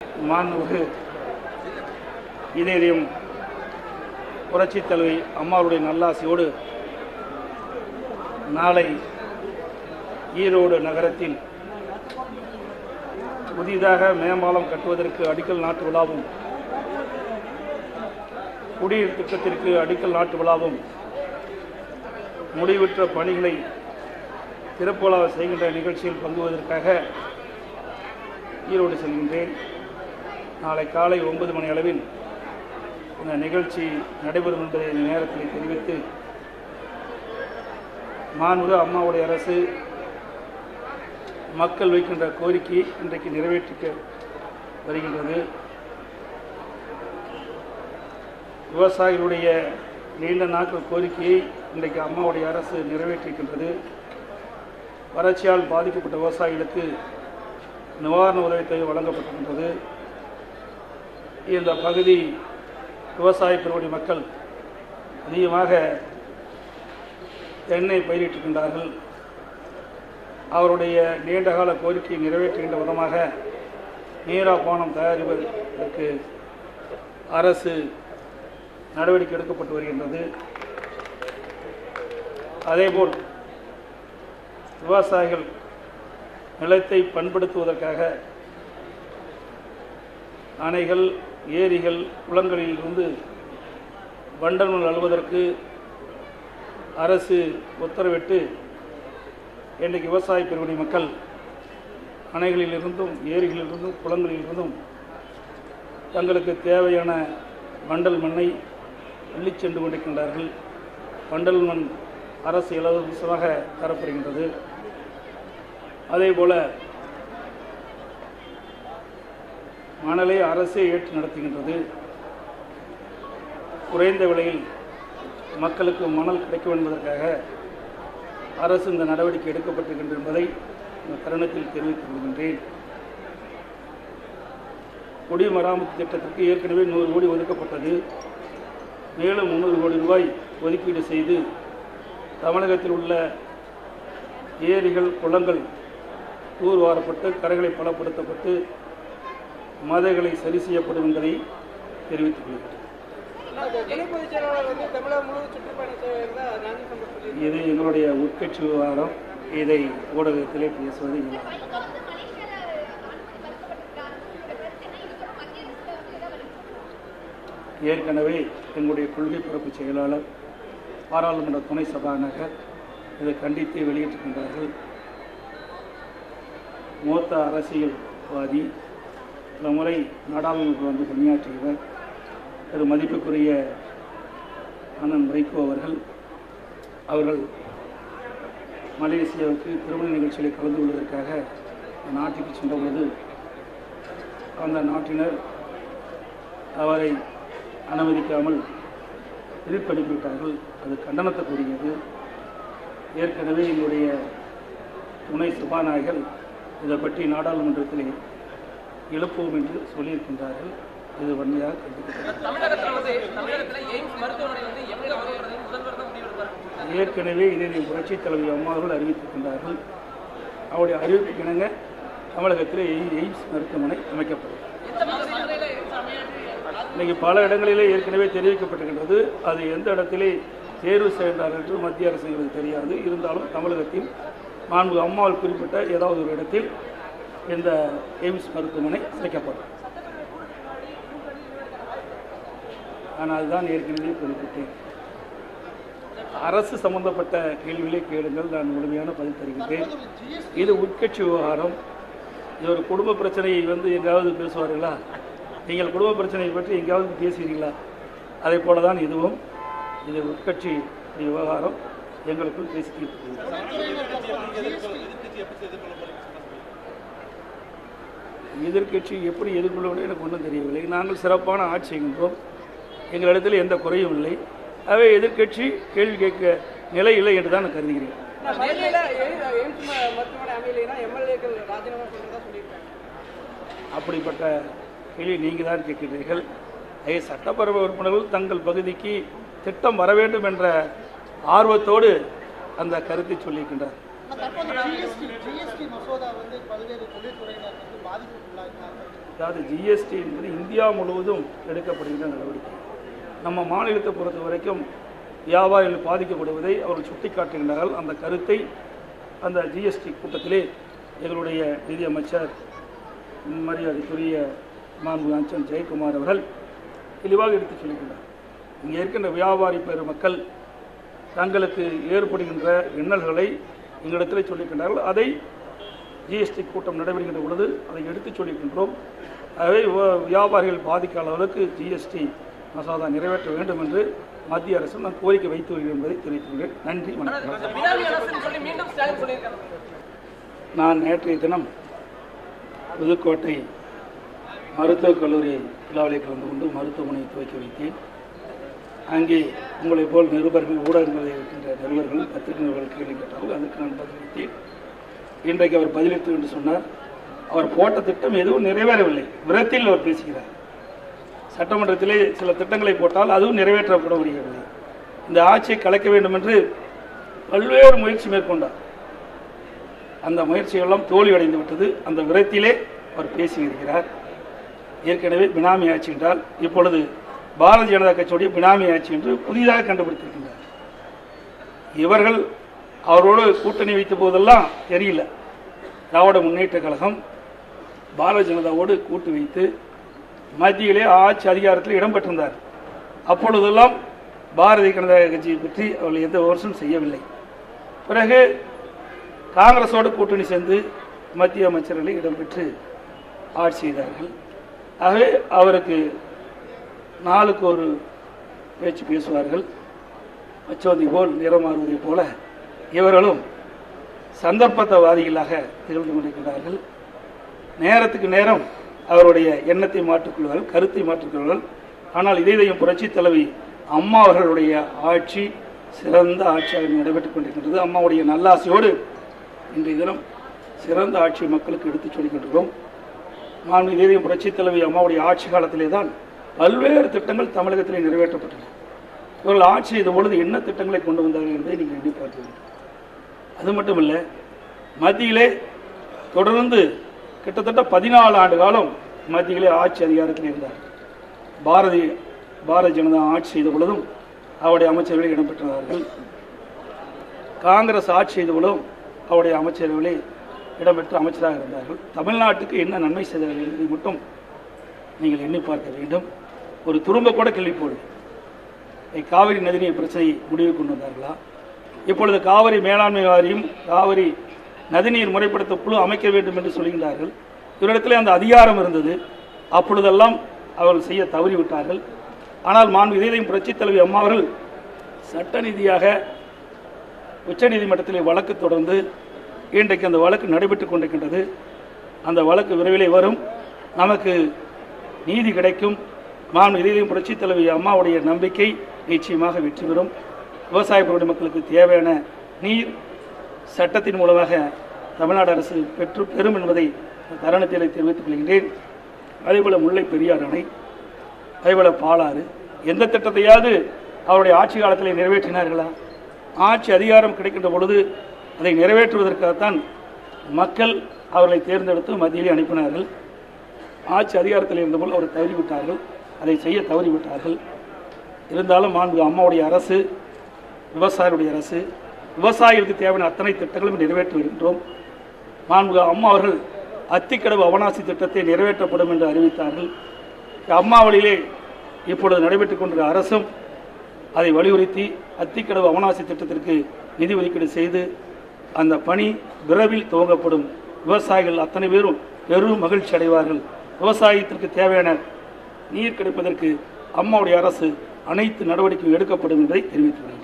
மாண்புமிகு இதயம் புரட்சித் தலைவி அம்மாவுடைய நல்லாசியோடு நாளை ஈரோடு நகரத்தில் புதிதாக மேம்பாலம் கட்டுவதற்கு அடிக்கல் நாட்டு விழாவும் குடிநீர் திட்டத்திற்கு அடிக்கல் நாட்டு விழாவும் முடிவுற்ற பணிகளை திறப்பு விழா செய்கின்ற நிகழ்ச்சியில் பங்குவதற்காக ஈரோடு செல்கின்றேன். நாளை காலை 9 மணி அளவில் இந்த நிகழ்ச்சி நடைபெறும் என்பதை இந்த நேரத்தில் தெரிவித்து, மாண்புமிகு அம்மாவுடைய அரசு மக்கள் வைக்கின்ற கோரிக்கையை இன்றைக்கு நிறைவேற்றிக்க வருகின்றது. விவசாயிகளுடைய நீண்ட நாட்கள் கோரிக்கையை இன்றைக்கு அம்மாவுடைய அரசு நிறைவேற்றிருக்கின்றது. வறட்சியால் பாதிக்கப்பட்ட விவசாயிகளுக்கு நிவாரண உதவித்தொகை வழங்கப்பட்டிருக்கின்றது. இந்த பகுதி விவசாய பெருவடி மக்கள் அதிகமாக தென்னை பயிரிட்டிருக்கின்றார்கள். அவருடைய நீண்டகால கோரிக்கையை நிறைவேற்றுகின்ற விதமாக நீராப்பானம் தயாரிப்பதற்கு அரசு நடவடிக்கை எடுக்கப்பட்டு வருகின்றது. அதேபோல் விவசாயிகள் நிலத்தை பண்படுத்துவதற்காக அணைகள், ஏரிகள், குளங்களில் இருந்து வண்டல் மண் அள்ளுவதற்கு அரசு உத்தரவிட்டு இன்றைக்கு விவசாய பெருவடி மக்கள் அணைகளிலிருந்தும், ஏரிகளிலிருந்தும், குளங்களிலிருந்தும் தங்களுக்கு தேவையான வண்டல் மண்ணை அள்ளிச் சென்று கொண்டிருக்கின்றார்கள். வண்டல் மண் அரசு இலவசமாக தரப்படுகின்றது. அதேபோல மணலை அரசே ஏற்று நடத்துகின்றது. குறைந்த விலையில் மக்களுக்கு மணல் கிடைக்கும் என்பதற்காக அரசு இந்த நடவடிக்கை எடுக்கப்பட்டிருக்கின்றது என்பதை இந்த தருணத்தில் தெரிவித்துக் கொள்கின்றேன். குடிமராமத்து திட்டத்திற்கு ஏற்கனவே 100 கோடி ஒதுக்கப்பட்டது. மேலும் 300 கோடி ரூபாய் ஒதுக்கீடு செய்து தமிழகத்தில் உள்ள ஏரிகள், குளங்கள் தூர்வாரப்பட்டு கரைகளை பலப்படுத்தப்பட்டு மதைகளை சரி செய்யப்படும் என்பதை தெரிவித்துக் கொள்கிறேன். இது எங்களுடைய உட்கட்சி விவகாரம். இதை ஊடகத்திலே பேசுவது இல்லை. ஏற்கனவே எங்களுடைய கொள்கை பரப்பு செயலாளர், பாராளுமன்ற துணை சபாநாயகர் இதை கண்டித்து வெளியிட்டிருக்கின்றார்கள். மூத்த அரசியல்வாதி, பல முறை நாடாளுமன்றத்தில் வந்து பணியாற்றியவர் திரு மதிப்புக்குரிய அண்ணன் வைகோ அவர்கள் மலேசியாவுக்கு திருமண நிகழ்ச்சியில் கலந்து கொள்வதற்காக நாட்டுக்கு சென்றபொழுது அந்த நாட்டினர் அவரை அனுமதிக்காமல் திருப்பி அனுப்பிவிட்டார்கள். அது கண்டனத்துக்குரியது. ஏற்கனவே எங்களுடைய துணை சபாநாயகர் இதை பற்றி நாடாளுமன்றத்தில் எழுப்புவோம் என்று சொல்லியிருக்கின்றார்கள். இது வன்மையாக ஏற்கனவே இதை புரட்சித் தலைவி அம்மாவர்கள் அறிவித்திருக்கின்றார்கள். அவருடைய அறிவிப்புக்கு இணங்க தமிழகத்தில் எய்ம்ஸ் மருத்துவமனை அமைக்கப்படும். இன்னைக்கு பல இடங்களிலே ஏற்கனவே தெரிவிக்கப்பட்டிருக்கின்றது. அது எந்த இடத்திலே தேர்வு செய்கிறார்கள் என்று மத்திய அரசுகளுக்கு தெரியாது. இருந்தாலும் தமிழகத்தில் மாண்புமிகு அம்மாவால் குறிப்பிட்ட ஏதாவது ஒரு இடத்தில் இந்த எய்ம்ஸ் மருத்துவமனை அமைக்கப்படும். ஆனால் தான் ஏற்கனவே குறிப்பிட்டேன். அரசு சம்பந்தப்பட்ட கேள்விகளை கேளுங்கள், நான் முழுமையான பதில் தருகின்றேன். இது உட்கட்சி விவகாரம். இது ஒரு குடும்ப பிரச்சனையை எங்காவது பேசுவார்களா? நீங்கள் குடும்ப பிரச்சனையை பற்றி எங்கேயாவது பேசுவீர்களா? அதை போல தான் இதுவும். இது உட்கட்சி விவகாரம். எங்களுக்குள் பேசி எதிர்கட்சி எப்படி எதிர்கொள்ள எனக்கு ஒன்றும் தெரியவில்லை. நாங்கள் சிறப்பான ஆட்சி செய்கின்றோம். எங்களிடத்தில் எந்த குறையும் இல்லை. அவை எதிர்கட்சி கேள்வி கேட்க நிலை இல்லை என்று தான் நான் கருதுகிறேன். அப்படிப்பட்ட கேள்வி நீங்கள் தான் கேட்கிறீர்கள். சட்டப்பேரவை உறுப்பினர்கள் தங்கள் பகுதிக்கு திட்டம் வர வேண்டும் என்ற ஆர்வத்தோடு அந்த கருத்தை சொல்லியிருக்கின்றார். ஜிஎஸ்டி மசோதா பல்வேறு தொழில்துறையினர் பாதிப்புக்குள்ளாகிறார்கள். அதாவது ஜிஎஸ்டி என்பது இந்தியா முழுவதும் எடுக்கப்படுகின்ற நடவடிக்கை. நம்ம மாநிலத்தை பொறுத்த வரைக்கும் வியாபாரிகள் பாதிக்கப்படுவதை அவர்கள் சுட்டிக்காட்டுகின்றார்கள். அந்த கருத்தை அந்த ஜிஎஸ்டி கூட்டத்திலே எங்களுடைய நிதியமைச்சர் மரியாதைக்குரிய மாண்புமிகு அமைச்சர் ஜெயக்குமார் அவர்கள் தெளிவாக எடுத்துச் சொல்கின்றார். இங்கே இருக்கின்ற வியாபாரி பெருமக்கள் தங்களுக்கு ஏற்படுகின்ற இன்னல்களை எங்களிடத்தில் சொல்லியிருக்கின்றார்கள். அதை ஜிஎஸ்டி கூட்டம் நடைபெறுகின்ற பொழுது அதை எடுத்துச் சொல்லியிருக்கின்றோம். ஆகவே வியாபாரிகள் பாதிக்காத அளவுக்கு ஜிஎஸ்டி மசோதா நிறைவேற்ற வேண்டும் என்று மத்திய அரசு நான் கோரிக்கை வைத்து வருகிறேன் என்பதை தெரிவித்துள்ளேன். நன்றி, வணக்கம். நான் நேற்றைய தினம் புதுக்கோட்டை மருத்துவக் கல்லூரி விழாவிலே கலந்து கொண்டு மருத்துவமனையை துவக்கி வைத்தேன். அங்கே உங்களைப் போல் நிருபர்கள், ஊடகங்களில் இருக்கின்ற நிருபர்கள், பத்திரிகை நிருபர்கள் கேள்வி கேட்டார்கள். அதற்கு நான் பதிலளித்தேன். இன்றைக்கு அவர் பதிலளித்து என்று சொன்னார். அவர் போட்ட திட்டம் எதுவும் நிறைவேறவில்லை. விரத்தில் அவர் பேசுகிறார். சட்டமன்றத்திலே சில திட்டங்களை போட்டால் அதுவும் நிறைவேற்றப்பட வருகிறது. இந்த ஆட்சியை கலைக்க வேண்டும் என்று பல்வேறு முயற்சி மேற்கொண்டார். அந்த முயற்சிகளெல்லாம் தோல்வியடைந்து விட்டது. அந்த விரத்திலே அவர் பேசி வருகிறார். ஏற்கனவே பினாமி ஆட்சி என்றால் இப்பொழுது பாரதிய ஜனதா கட்சியுடைய பினாமி ஆட்சி என்று புதிதாக கண்டுபிடித்திருக்கின்றார். இவர்கள் அவரோடு கூட்டணி வைத்த போதெல்லாம் தெரியல. திராவிட முன்னேற்ற கழகம் பாரதிய ஜனதாவோடு கூட்டு வைத்து மத்தியிலே ஆட்சி அதிகாரத்தில் இடம்பெற்றிருந்தார். அப்பொழுதெல்லாம் பாரதிய ஜனதா கட்சியை பற்றி அவர்கள் எந்த விமர்சனம் செய்யவில்லை. பிறகு காங்கிரஸோடு கூட்டணி சேர்ந்து மத்திய அமைச்சர்களை இடம்பெற்று ஆட்சி செய்தார்கள். ஆகவே அவருக்கு நாளுக்கு ஒரு பேச்சு பேசுவார்கள். அச்சோதி போல் நிறமாறுவதை போல இவர்களும் சந்தர்ப்பத்தவாதிகளாக திகழ்ந்து கொண்டிருக்கிறார்கள். நேரத்துக்கு நேரம் அவருடைய எண்ணத்தை மாற்றிக்கொள்வார்கள், கருத்தை மாற்றிக்கொள்வார்கள். ஆனால் இதையும் புரட்சி தலைவி அம்மா அவர்களுடைய ஆட்சி சிறந்த ஆட்சியாக நடைபெற்றுக் கொண்டிருக்கின்றது. அம்மாவுடைய நல்லாசையோடு இன்றைய தினம் சிறந்த ஆட்சி மக்களுக்கு எடுத்துச் சொல்லிக்கொண்டிருக்கிறோம். நான் இதையும் புரட்சி தலைவி அம்மாவுடைய ஆட்சி காலத்திலே தான் பல்வேறு திட்டங்கள் தமிழகத்திலே நிறைவேற்றப்பட்டன. இவர்கள் ஆட்சி செய்த பொழுது என்ன திட்டங்களை கொண்டு வந்தார்கள் என்பதை நீங்கள் எண்ணி பார்க்க வேண்டும். அது மட்டுமல்ல, மத்தியிலே தொடர்ந்து கிட்டத்தட்ட 14 ஆண்டு காலம் மத்தியிலே ஆட்சி அதிகாரத்தில் இருந்தார். பாரதிய ஜனதா ஆட்சி செய்த பொழுதும் அவருடைய அமைச்சர்களை இடம்பெற்றார்கள். காங்கிரஸ் ஆட்சி செய்த பொழுதும் அவருடைய அமைச்சர்களை இடம்பெற்று அமைச்சராக இருந்தார்கள். தமிழ்நாட்டுக்கு என்ன நன்மை செய்தார்கள் என்பதை மட்டும் நீங்கள் எண்ணி பார்க்க வேண்டும். ஒரு துரும்ப கூட கேள்வி போடு. காவிரி நதிநீர் பிரச்சனையை முடிவு கொண்டு வந்தார்களா? இப்பொழுது காவிரி மேலாண்மை வாரியம், காவிரி நதிநீர் முறைப்படுத்த குழு அமைக்க வேண்டும் என்று சொல்கின்றார்கள். இவரிடத்தில் அந்த அதிகாரம் இருந்தது. அப்பொழுதெல்லாம் அவர்கள் செய்ய தவறிவிட்டார்கள். ஆனால் இதையும் புரட்சி தலைவி அம்மா அவர்கள் சட்ட ரீதியாக உச்சநீதிமன்றத்திலே வழக்கு தொடர்ந்து இன்றைக்கு அந்த வழக்கு நடைபெற்றுக் கொண்டிருக்கின்றது. அந்த வழக்கு விரைவிலே வரும். நமக்கு நீதி கிடைக்கும். இதையும் புரட்சி தலைவி அம்மாவுடைய நம்பிக்கை நிச்சயமாக வெற்றி பெறும். விவசாய மக்களுக்கு தேவையான நீர் சட்டத்தின் மூலமாக தமிழ்நாடு அரசு பெறும் என்பதை தருணத்தில் தெரிவித்துக் கொள்கின்றேன். அதேபோல முல்லை பெரியார் அணை, அதேபோல பாலாறு, எந்த திட்டத்தையாவது அவருடைய ஆட்சி காலத்தில் நிறைவேற்றினார்களா? ஆட்சி அதிகாரம் கிடைக்கின்ற பொழுது அதை நிறைவேற்றுவதற்காகத்தான் மக்கள் அவர்களை தேர்ந்தெடுத்து மத்தியிலே அனுப்பினார்கள். ஆட்சி அதிகாரத்தில் இருந்தபோது அவர் தவறிவிட்டார்கள், அதை செய்ய தவறிவிட்டார்கள். இருந்தாலும் அம்மாவுடைய அரசு விவசாயிகளுடைய அரசு. விவசாயிகளுக்கு தேவையான அத்தனை திட்டங்களும் நிறைவேற்றி வருகின்றோம். அம்மா அவர்கள் அத்திக்கடவு அவனாசி திட்டத்தை நிறைவேற்றப்படும் என்று அறிவித்தார்கள். அம்மா வழியிலே இப்பொழுது நடைபெற்றுக் கொண்டிருக்கிற அரசும் அதை வலியுறுத்தி அத்திக்கடவு அவனாசி திட்டத்திற்கு நிதி ஒதுக்கீடு செய்து அந்த பணி விரைவில் துவங்கப்படும். விவசாயிகள் அத்தனை பேரும் பெரும் மகிழ்ச்சி அடைவார்கள். விவசாயத்திற்கு தேவையான நீர் கிடைப்பதற்கு அம்மாவுடைய அரசு அனைத்து நடவடிக்கையும் எடுக்கப்படும் என்பதை தெரிவித்துள்ளது.